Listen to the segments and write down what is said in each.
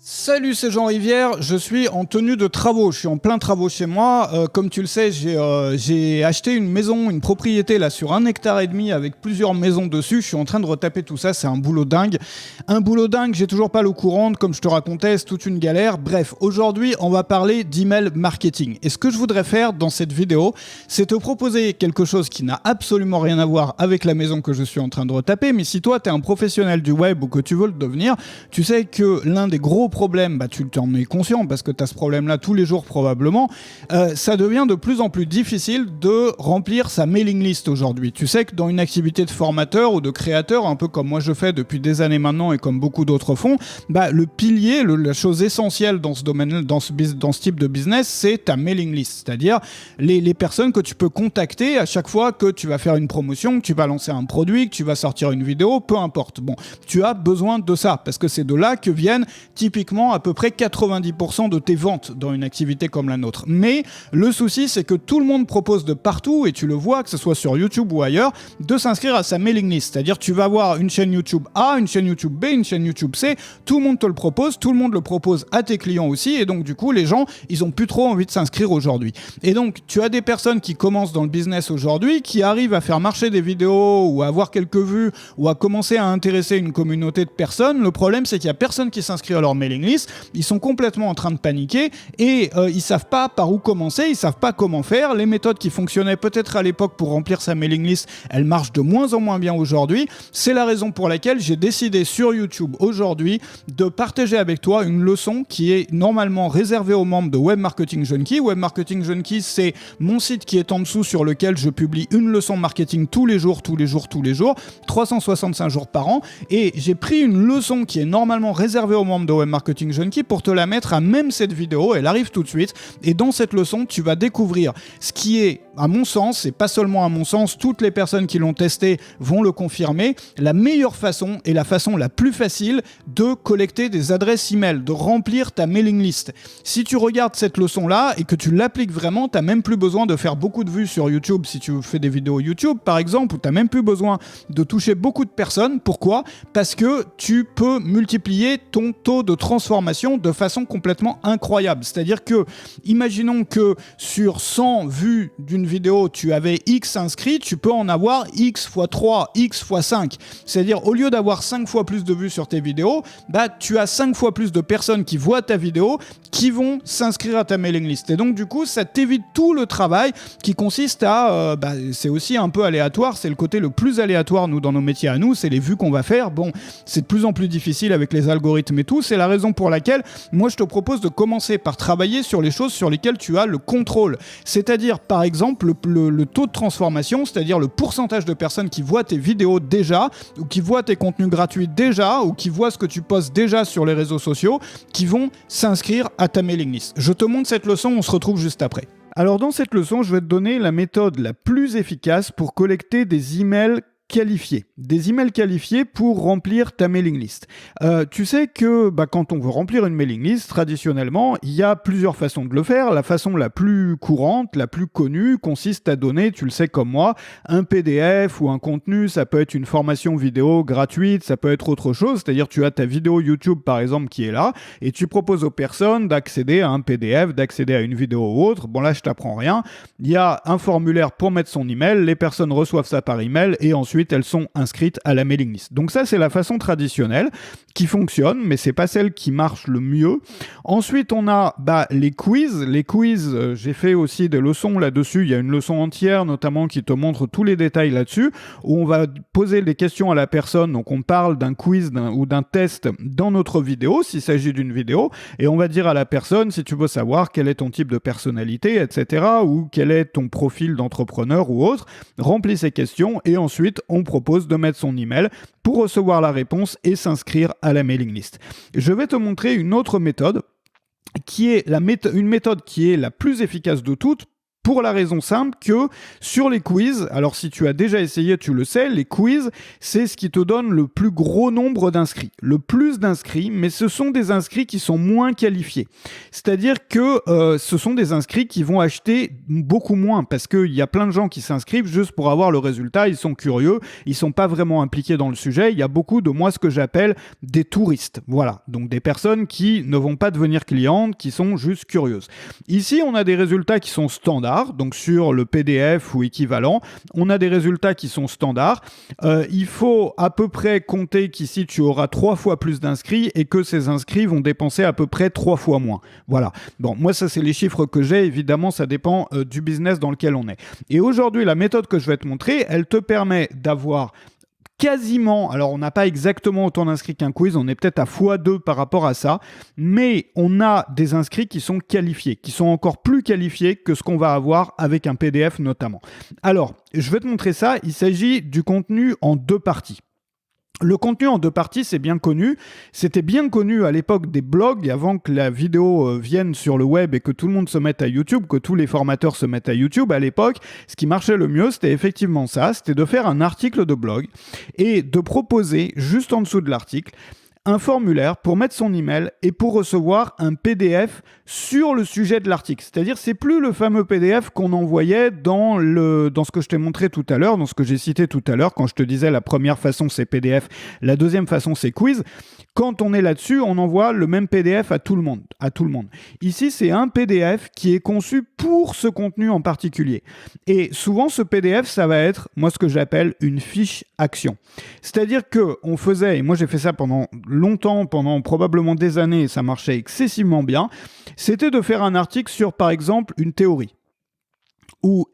Salut, c'est Jean Rivière, je suis en tenue de travaux, je suis en plein travaux chez moi. Comme tu le sais, j'ai acheté une maison, une propriété là sur 1,5 hectare avec plusieurs maisons dessus. Je suis en train de retaper tout ça, c'est un boulot dingue. Un boulot dingue, j'ai toujours pas l'eau courante, comme je te racontais, c'est toute une galère. Bref, aujourd'hui, on va parler d'email marketing. Et ce que je voudrais faire dans cette vidéo, c'est te proposer quelque chose qui n'a absolument rien à voir avec la maison que je suis en train de retaper. Mais si toi, tu es un professionnel du web ou que tu veux le devenir, tu sais que l'un des gros problème, tu t'en es conscient parce que tu as ce problème-là tous les jours probablement, ça devient de plus en plus difficile de remplir sa mailing list aujourd'hui. Tu sais que dans une activité de formateur ou de créateur, un peu comme moi je fais depuis des années maintenant et comme beaucoup d'autres font, le pilier, la chose essentielle dans ce domaine, dans ce type de business, c'est ta mailing list, c'est-à-dire les personnes que tu peux contacter à chaque fois que tu vas faire une promotion, que tu vas lancer un produit, que tu vas sortir une vidéo, peu importe. Bon, tu as besoin de ça parce que c'est de là que viennent typiquement à peu près 90% de tes ventes dans une activité comme la nôtre. Mais le souci, c'est que tout le monde propose de partout, et tu le vois, que ce soit sur YouTube ou ailleurs, de s'inscrire à sa mailing list. C'est-à-dire tu vas avoir une chaîne YouTube A, une chaîne YouTube B, une chaîne YouTube C, tout le monde te le propose, tout le monde le propose à tes clients aussi, et donc du coup, les gens, ils ont plus trop envie de s'inscrire aujourd'hui. Et donc, tu as des personnes qui commencent dans le business aujourd'hui, qui arrivent à faire marcher des vidéos, ou à avoir quelques vues, ou à commencer à intéresser une communauté de personnes. Le problème, c'est qu'il y a personne qui s'inscrit à leur mailing list, ils sont complètement en train de paniquer et ils savent pas par où commencer, ils savent pas comment faire. Les méthodes qui fonctionnaient peut-être à l'époque pour remplir sa mailing list, elles marchent de moins en moins bien aujourd'hui. C'est la raison pour laquelle j'ai décidé sur YouTube aujourd'hui de partager avec toi une leçon qui est normalement réservée aux membres de Web Marketing Junkie. Web Marketing Junkie, c'est mon site qui est en dessous sur lequel je publie une leçon marketing tous les jours, 365 jours par an, et j'ai pris une leçon qui est normalement réservée aux membres de Web Marketing Junkie pour te la mettre à même cette vidéo. Elle arrive tout de suite, et dans cette leçon tu vas découvrir ce qui est, à mon sens, et pas seulement à mon sens, toutes les personnes qui l'ont testé vont le confirmer, la meilleure façon et la façon la plus facile de collecter des adresses email, de remplir ta mailing list. Si tu regardes cette leçon là et que tu l'appliques vraiment, t'as même plus besoin de faire beaucoup de vues sur YouTube si tu fais des vidéos YouTube par exemple, ou t'as même plus besoin de toucher beaucoup de personnes. Pourquoi ? Parce que tu peux multiplier ton taux de transformation de façon complètement incroyable. C'est-à-dire que, imaginons que sur 100 vues d'une vidéo, tu avais X inscrits, tu peux en avoir X fois 3, X fois 5. C'est-à-dire, au lieu d'avoir 5 fois plus de vues sur tes vidéos, tu as 5 fois plus de personnes qui voient ta vidéo, qui vont s'inscrire à ta mailing list. Et donc, du coup, ça t'évite tout le travail qui consiste à... c'est aussi un peu aléatoire, c'est le côté le plus aléatoire, nous, dans nos métiers à nous, c'est les vues qu'on va faire. Bon, c'est de plus en plus difficile avec les algorithmes et tout, c'est la raison pour laquelle moi je te propose de commencer par travailler sur les choses sur lesquelles tu as le contrôle. C'est-à-dire par exemple le taux de transformation, c'est-à-dire le pourcentage de personnes qui voient tes vidéos déjà, ou qui voient tes contenus gratuits déjà, ou qui voient ce que tu postes déjà sur les réseaux sociaux, qui vont s'inscrire à ta mailing list. Je te montre cette leçon, on se retrouve juste après. Alors dans cette leçon, je vais te donner la méthode la plus efficace pour collecter des emails qualifiés. Des emails qualifiés pour remplir ta mailing list. Tu sais que quand on veut remplir une mailing list, traditionnellement, il y a plusieurs façons de le faire. La façon la plus courante, la plus connue, consiste à donner, tu le sais comme moi, un PDF ou un contenu. Ça peut être une formation vidéo gratuite, ça peut être autre chose. C'est-à-dire tu as ta vidéo YouTube par exemple qui est là et tu proposes aux personnes d'accéder à un PDF, d'accéder à une vidéo ou autre. Bon là, je t'apprends rien. Il y a un formulaire pour mettre son email, les personnes reçoivent ça par email et ensuite elles sont inscrites à la mailing list. Donc ça, c'est la façon traditionnelle qui fonctionne, mais c'est pas celle qui marche le mieux. Ensuite, on a les quiz. Les quiz, j'ai fait aussi des leçons là-dessus. Il y a une leçon entière, notamment, qui te montre tous les détails là-dessus, où on va poser des questions à la personne. Donc, on parle d'un quiz ou d'un test dans notre vidéo, s'il s'agit d'une vidéo, et on va dire à la personne, si tu veux savoir quel est ton type de personnalité, etc., ou quel est ton profil d'entrepreneur ou autre, remplis ces questions, et ensuite, on propose de mettre son email pour recevoir la réponse et s'inscrire à la mailing list. Je vais te montrer une autre méthode qui est une méthode qui est la plus efficace de toutes pour la raison simple que sur les quiz, alors si tu as déjà essayé, tu le sais, les quiz, c'est ce qui te donne le plus gros nombre d'inscrits. Le plus d'inscrits, mais ce sont des inscrits qui sont moins qualifiés. C'est-à-dire que ce sont des inscrits qui vont acheter beaucoup moins, parce qu'il y a plein de gens qui s'inscrivent juste pour avoir le résultat, ils sont curieux, ils sont pas vraiment impliqués dans le sujet. Il y a beaucoup de moi ce que j'appelle des touristes. Voilà, donc des personnes qui ne vont pas devenir clientes, qui sont juste curieuses. Ici, on a des résultats qui sont standards, donc sur le PDF ou équivalent, on a des résultats qui sont standards. Il faut à peu près compter qu'ici, tu auras 3 fois plus d'inscrits et que ces inscrits vont dépenser à peu près 3 fois moins. Voilà. Bon, moi, ça, c'est les chiffres que j'ai. Évidemment, ça dépend du business dans lequel on est. Et aujourd'hui, la méthode que je vais te montrer, elle te permet d'avoir quasiment, alors on n'a pas exactement autant d'inscrits qu'un quiz, on est peut-être à x2 par rapport à ça, mais on a des inscrits qui sont qualifiés, qui sont encore plus qualifiés que ce qu'on va avoir avec un PDF notamment. Alors, je vais te montrer ça, il s'agit du contenu en 2 parties. Le contenu en 2 parties, c'est bien connu. C'était bien connu à l'époque des blogs, avant que la vidéo vienne sur le web et que tout le monde se mette à YouTube, que tous les formateurs se mettent à YouTube. À l'époque, ce qui marchait le mieux, c'était effectivement ça, c'était de faire un article de blog et de proposer, juste en dessous de l'article, un formulaire pour mettre son email et pour recevoir un PDF sur le sujet de l'article. C'est-à-dire, c'est plus le fameux PDF qu'on envoyait dans ce que je t'ai montré tout à l'heure, dans ce que j'ai cité tout à l'heure, quand je te disais la première façon c'est PDF, la deuxième façon c'est quiz. Quand on est là-dessus, on envoie le même PDF à tout le monde. Ici, c'est un PDF qui est conçu pour ce contenu en particulier. Et souvent, ce PDF, ça va être, moi, ce que j'appelle une fiche action. C'est-à-dire qu'on faisait, et moi j'ai fait ça pendant longtemps, pendant probablement des années, et ça marchait excessivement bien, c'était de faire un article sur, par exemple, une théorie. Ou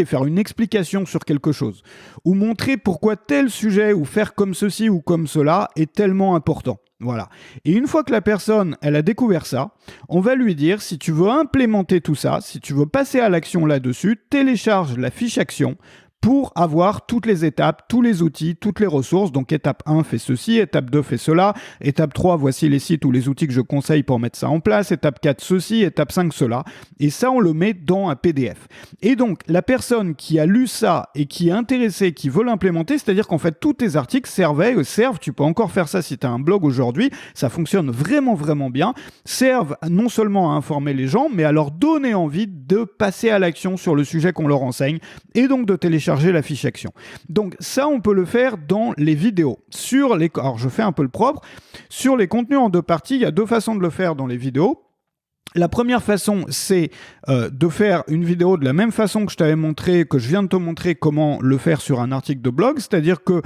faire une explication sur quelque chose, ou montrer pourquoi tel sujet, ou faire comme ceci ou comme cela est tellement important. Voilà. Et une fois que la personne, elle a découvert ça, on va lui dire, si tu veux implémenter tout ça, si tu veux passer à l'action là-dessus, télécharge la fiche action pour avoir toutes les étapes, tous les outils, toutes les ressources. Donc étape 1, fais ceci, étape 2, fais cela, étape 3, voici les sites ou les outils que je conseille pour mettre ça en place, étape 4, ceci, étape 5, cela. Et ça, on le met dans un PDF. Et donc, la personne qui a lu ça et qui est intéressée, qui veut l'implémenter, c'est-à-dire qu'en fait, tous tes articles servent, tu peux encore faire ça si tu as un blog aujourd'hui, ça fonctionne vraiment, vraiment bien, servent non seulement à informer les gens, mais à leur donner envie de passer à l'action sur le sujet qu'on leur enseigne, et donc de télécharger la fiche action. Donc ça, on peut le faire dans les vidéos. Alors je fais un peu le propre. Sur les contenus en 2 parties, il y a 2 façons de le faire dans les vidéos. La première façon, c'est de faire une vidéo de la même façon que je t'avais montré, que je viens de te montrer comment le faire sur un article de blog. C'est-à-dire que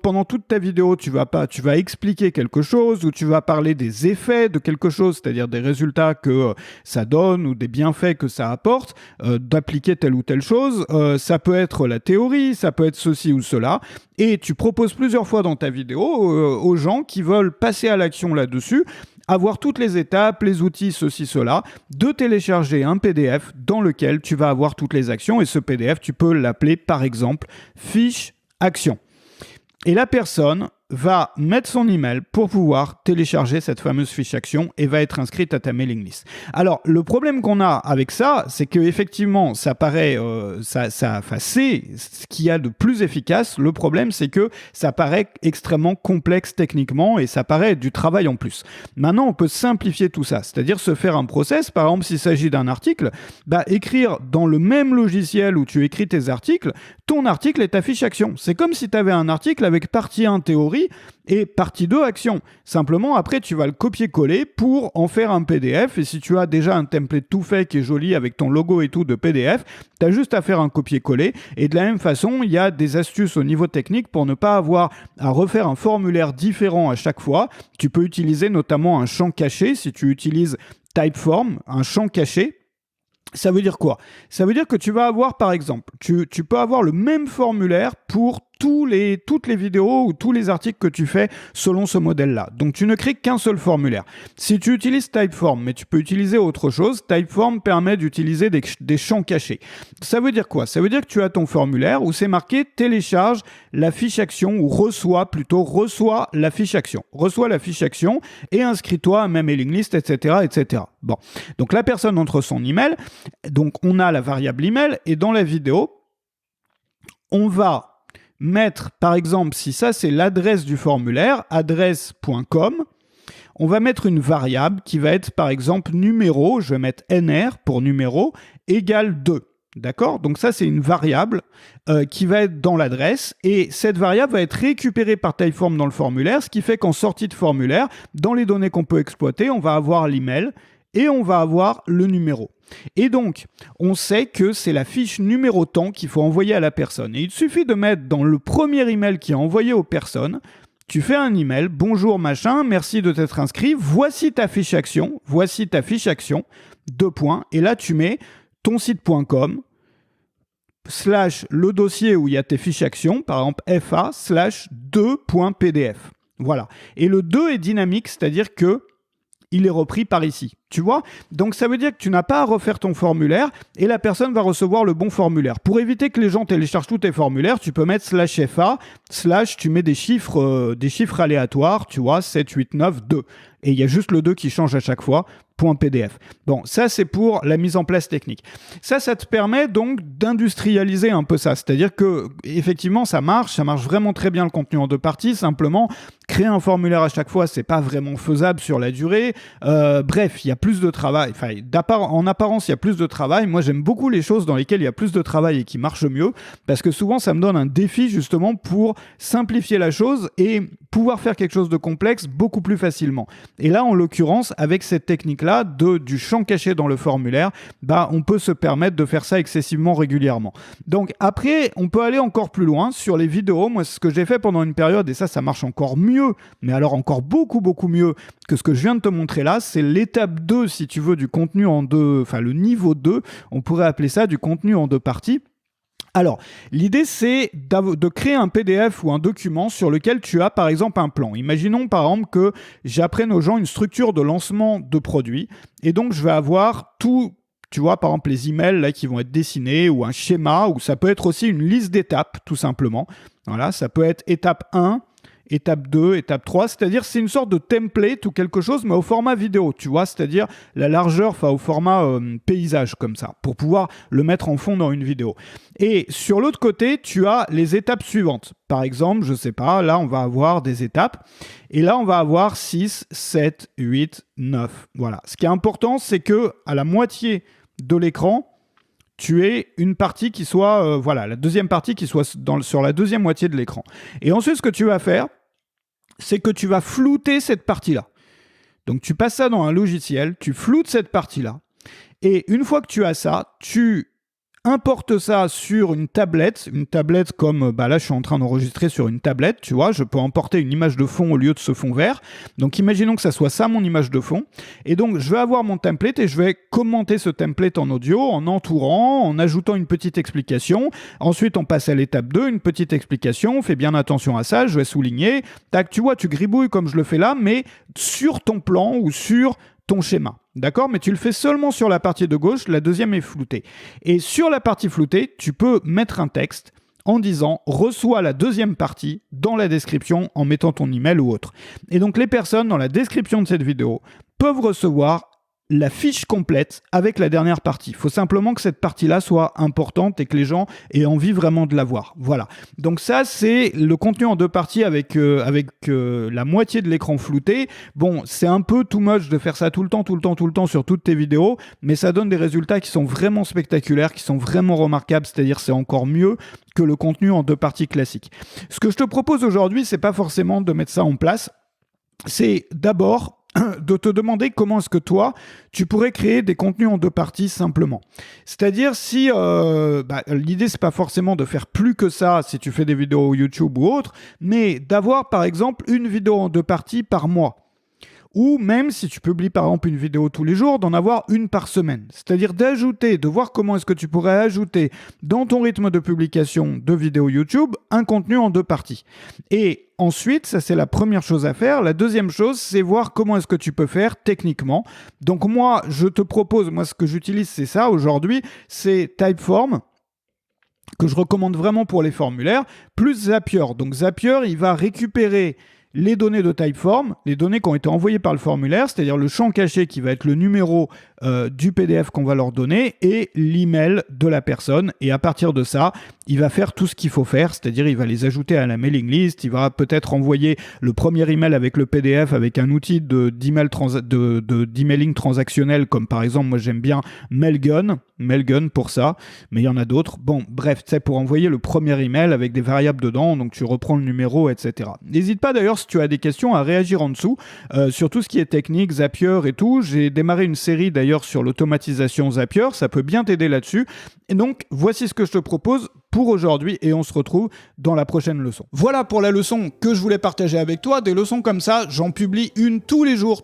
pendant toute ta vidéo, tu vas expliquer quelque chose ou tu vas parler des effets de quelque chose, c'est-à-dire des résultats que ça donne ou des bienfaits que ça apporte, d'appliquer telle ou telle chose. Ça peut être la théorie, ça peut être ceci ou cela. Et tu proposes plusieurs fois dans ta vidéo aux gens qui veulent passer à l'action là-dessus, avoir toutes les étapes, les outils, ceci, cela, de télécharger un PDF dans lequel tu vas avoir toutes les actions. Et ce PDF, tu peux l'appeler par exemple fiche action. Et la personne va mettre son email pour pouvoir télécharger cette fameuse fiche action et va être inscrite à ta mailing list. Alors, le problème qu'on a avec ça, c'est que effectivement, ça paraît, c'est ce qu'il y a de plus efficace. Le problème, c'est que ça paraît extrêmement complexe techniquement et ça paraît du travail en plus. Maintenant, on peut simplifier tout ça, c'est-à-dire se faire un process. Par exemple, s'il s'agit d'un article, écrire dans le même logiciel où tu écris tes articles, ton article est ta fiche action. C'est comme si tu avais un article avec partie 1 théorie et partie 2 action. Simplement, après, tu vas le copier-coller pour en faire un PDF. Et si tu as déjà un template tout fait qui est joli avec ton logo et tout de PDF, tu as juste à faire un copier-coller. Et de la même façon, il y a des astuces au niveau technique pour ne pas avoir à refaire un formulaire différent à chaque fois. Tu peux utiliser notamment un champ caché si tu utilises Typeform, un champ caché. Ça veut dire quoi? Ça veut dire que tu vas avoir, par exemple, tu peux avoir le même formulaire pour toutes les vidéos ou tous les articles que tu fais selon ce modèle-là. Donc, tu ne crées qu'un seul formulaire. Si tu utilises Typeform, mais tu peux utiliser autre chose, Typeform permet d'utiliser des champs cachés. Ça veut dire quoi? Ça veut dire que tu as ton formulaire où c'est marqué télécharge la fiche action ou reçois la fiche action. Reçois la fiche action et inscris-toi à ma mailing list, etc., etc. Bon. Donc, la personne entre son email. Donc, on a la variable email et dans la vidéo, on va mettre, par exemple, si ça c'est l'adresse du formulaire, adresse.com, on va mettre une variable qui va être par exemple numéro, je vais mettre NR pour numéro, égale 2. D'accord? Donc ça, c'est une variable qui va être dans l'adresse et cette variable va être récupérée par Typeform dans le formulaire, ce qui fait qu'en sortie de formulaire, dans les données qu'on peut exploiter, on va avoir l'email et on va avoir le numéro. Et donc, on sait que c'est la fiche numéro temps qu'il faut envoyer à la personne. Et il suffit de mettre dans le premier email qui est envoyé aux personnes, tu fais un email, bonjour machin, merci de t'être inscrit, voici ta fiche action, 2 points, et là tu mets ton site.com, / le dossier où il y a tes fiches actions, par exemple FA, / 2.pdf. Voilà. Et le 2 est dynamique, c'est-à-dire que il est repris par ici. Tu vois? Donc ça veut dire que tu n'as pas à refaire ton formulaire et la personne va recevoir le bon formulaire. Pour éviter que les gens téléchargent tous tes formulaires, tu peux mettre /FA, / tu mets des chiffres aléatoires, tu vois, 7, 8, 9, 2. Et il y a juste le 2 qui change à chaque fois, .pdf. Bon, ça c'est pour la mise en place technique. Ça te permet donc d'industrialiser un peu ça. C'est-à-dire que effectivement ça marche vraiment très bien le contenu en 2 parties. Simplement, créer un formulaire à chaque fois, c'est pas vraiment faisable sur la durée. Bref, il y a plus de travail. Enfin, en apparence, il y a plus de travail. Moi, j'aime beaucoup les choses dans lesquelles il y a plus de travail et qui marchent mieux, parce que souvent, ça me donne un défi justement pour simplifier la chose et pouvoir faire quelque chose de complexe beaucoup plus facilement. Et là, en l'occurrence, avec cette technique-là du champ caché dans le formulaire, on peut se permettre de faire ça excessivement régulièrement. Donc après, on peut aller encore plus loin sur les vidéos. Moi, ce que j'ai fait pendant une période, et ça marche encore mieux, mais alors encore beaucoup, beaucoup mieux que ce que je viens de te montrer là, c'est l'étape 2, si tu veux, du contenu en 2, enfin le niveau 2, on pourrait appeler ça du contenu en 2 parties. Alors, l'idée, c'est de créer un PDF ou un document sur lequel tu as, par exemple, un plan. Imaginons, par exemple, que j'apprenne aux gens une structure de lancement de produits. Et donc, je vais avoir tout, tu vois, par exemple, les emails là, qui vont être dessinés ou un schéma, ou ça peut être aussi une liste d'étapes, tout simplement. Voilà, ça peut être étape 1, étape 2, étape 3, c'est-à-dire c'est une sorte de template ou quelque chose, mais au format vidéo, tu vois, c'est-à-dire la largeur, enfin au format paysage comme ça, pour pouvoir le mettre en fond dans une vidéo. Et sur l'autre côté, tu as les étapes suivantes. Par exemple, je sais pas, là on va avoir des étapes, et là on va avoir 6, 7, 8, 9. Voilà. Ce qui est important, c'est que à la moitié de l'écran, tu aies une partie qui soit, la deuxième partie qui soit sur la deuxième moitié de l'écran. Et ensuite, ce que tu vas faire, c'est que tu vas flouter cette partie-là. Donc, tu passes ça dans un logiciel, tu floutes cette partie-là. Et une fois que tu as ça, tu importe ça sur une tablette comme, là je suis en train d'enregistrer sur une tablette, tu vois, je peux emporter une image de fond au lieu de ce fond vert, donc imaginons que ça soit ça mon image de fond, et donc je vais avoir mon template et je vais commenter ce template en audio, en entourant, en ajoutant une petite explication, ensuite on passe à l'étape 2, une petite explication, fais bien attention à ça, je vais souligner, tac, tu vois, tu gribouilles comme je le fais là, mais sur ton plan ou sur ton schéma. D'accord? Mais tu le fais seulement sur la partie de gauche, la deuxième est floutée. Et sur la partie floutée, tu peux mettre un texte en disant « Reçois la deuxième partie dans la description en mettant ton email ou autre ». Et donc les personnes dans la description de cette vidéo peuvent recevoir la fiche complète avec la dernière partie. Il faut simplement que cette partie-là soit importante et que les gens aient envie vraiment de la voir. Voilà. Donc ça, c'est le contenu en 2 parties avec la moitié de l'écran flouté. Bon, c'est un peu too much de faire ça tout le temps sur toutes tes vidéos, mais ça donne des résultats qui sont vraiment spectaculaires, qui sont vraiment remarquables, c'est-à-dire c'est encore mieux que le contenu en 2 parties classique. Ce que je te propose aujourd'hui, c'est pas forcément de mettre ça en place, c'est d'abord de te demander comment est-ce que toi, tu pourrais créer des contenus en 2 parties simplement. C'est-à-dire si l'idée, c'est pas forcément de faire plus que ça si tu fais des vidéos YouTube ou autre, mais d'avoir par exemple une vidéo en 2 parties par mois. ou même si tu publies par exemple une vidéo tous les jours, d'en avoir une par semaine. C'est-à-dire d'ajouter, de voir comment est-ce que tu pourrais ajouter dans ton rythme de publication de vidéos YouTube un contenu en 2 parties. Et ensuite, ça c'est la première chose à faire. La deuxième chose, c'est voir comment est-ce que tu peux faire techniquement. Donc moi, je te propose, moi ce que j'utilise c'est ça aujourd'hui, c'est Typeform, que je recommande vraiment pour les formulaires, plus Zapier. Donc Zapier, il va récupérer les données de Typeform, les données qui ont été envoyées par le formulaire, c'est-à-dire le champ caché qui va être le numéro du PDF qu'on va leur donner et l'email de la personne. Et à partir de ça, il va faire tout ce qu'il faut faire, c'est-à-dire il va les ajouter à la mailing list, il va peut-être envoyer le premier email avec le PDF avec un outil d'emailing transactionnel comme par exemple, moi j'aime bien Mailgun pour ça, mais il y en a d'autres. Bon, bref, c'est pour envoyer le premier email avec des variables dedans, donc tu reprends le numéro, etc. N'hésite pas d'ailleurs si tu as des questions à réagir en dessous sur tout ce qui est technique, Zapier et tout. J'ai démarré une série d'ailleurs sur l'automatisation Zapier, ça peut bien t'aider là-dessus. Et donc, voici ce que je te propose pour aujourd'hui et on se retrouve dans la prochaine leçon. Voilà pour la leçon que je voulais partager avec toi. Des leçons comme ça, j'en publie une tous les jours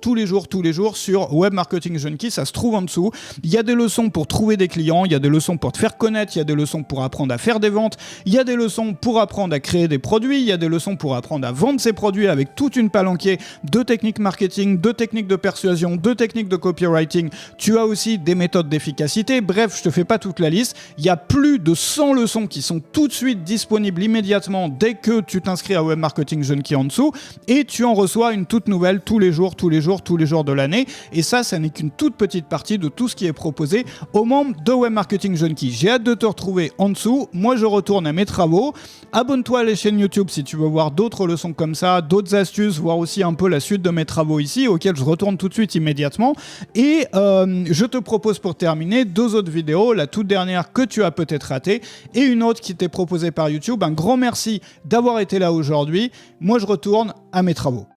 sur Web Marketing Junkie, ça se trouve en dessous. Il y a des leçons pour trouver des clients, il y a des leçons pour te faire connaître, il y a des leçons pour apprendre à faire des ventes, il y a des leçons pour apprendre à créer des produits, il y a des leçons pour apprendre à vendre ses produits avec toute une palanquée de techniques marketing, de techniques de persuasion, de techniques de copywriting. Tu as aussi des méthodes d'efficacité. Bref, je te fais pas toute la liste. Il y a plus de 100 leçons qui sont tout de suite disponibles immédiatement dès que tu t'inscris à Web Marketing Junkie en dessous et tu en reçois une toute nouvelle tous les jours de l'année. Et ça n'est qu'une toute petite partie de tout ce qui est proposé aux membres de Web Marketing Junkie. J'ai hâte de te retrouver en dessous. Moi, je retourne à mes travaux. Abonne-toi à la chaîne YouTube si tu veux voir d'autres leçons comme ça, d'autres astuces, voir aussi un peu la suite de mes travaux ici auxquels je retourne tout de suite immédiatement. Et je te propose pour terminer 2 autres vidéos, la toute dernière que tu as peut-être ratée et une autre qui t'est proposée par YouTube. Un grand merci d'avoir été là aujourd'hui. Moi, je retourne à mes travaux.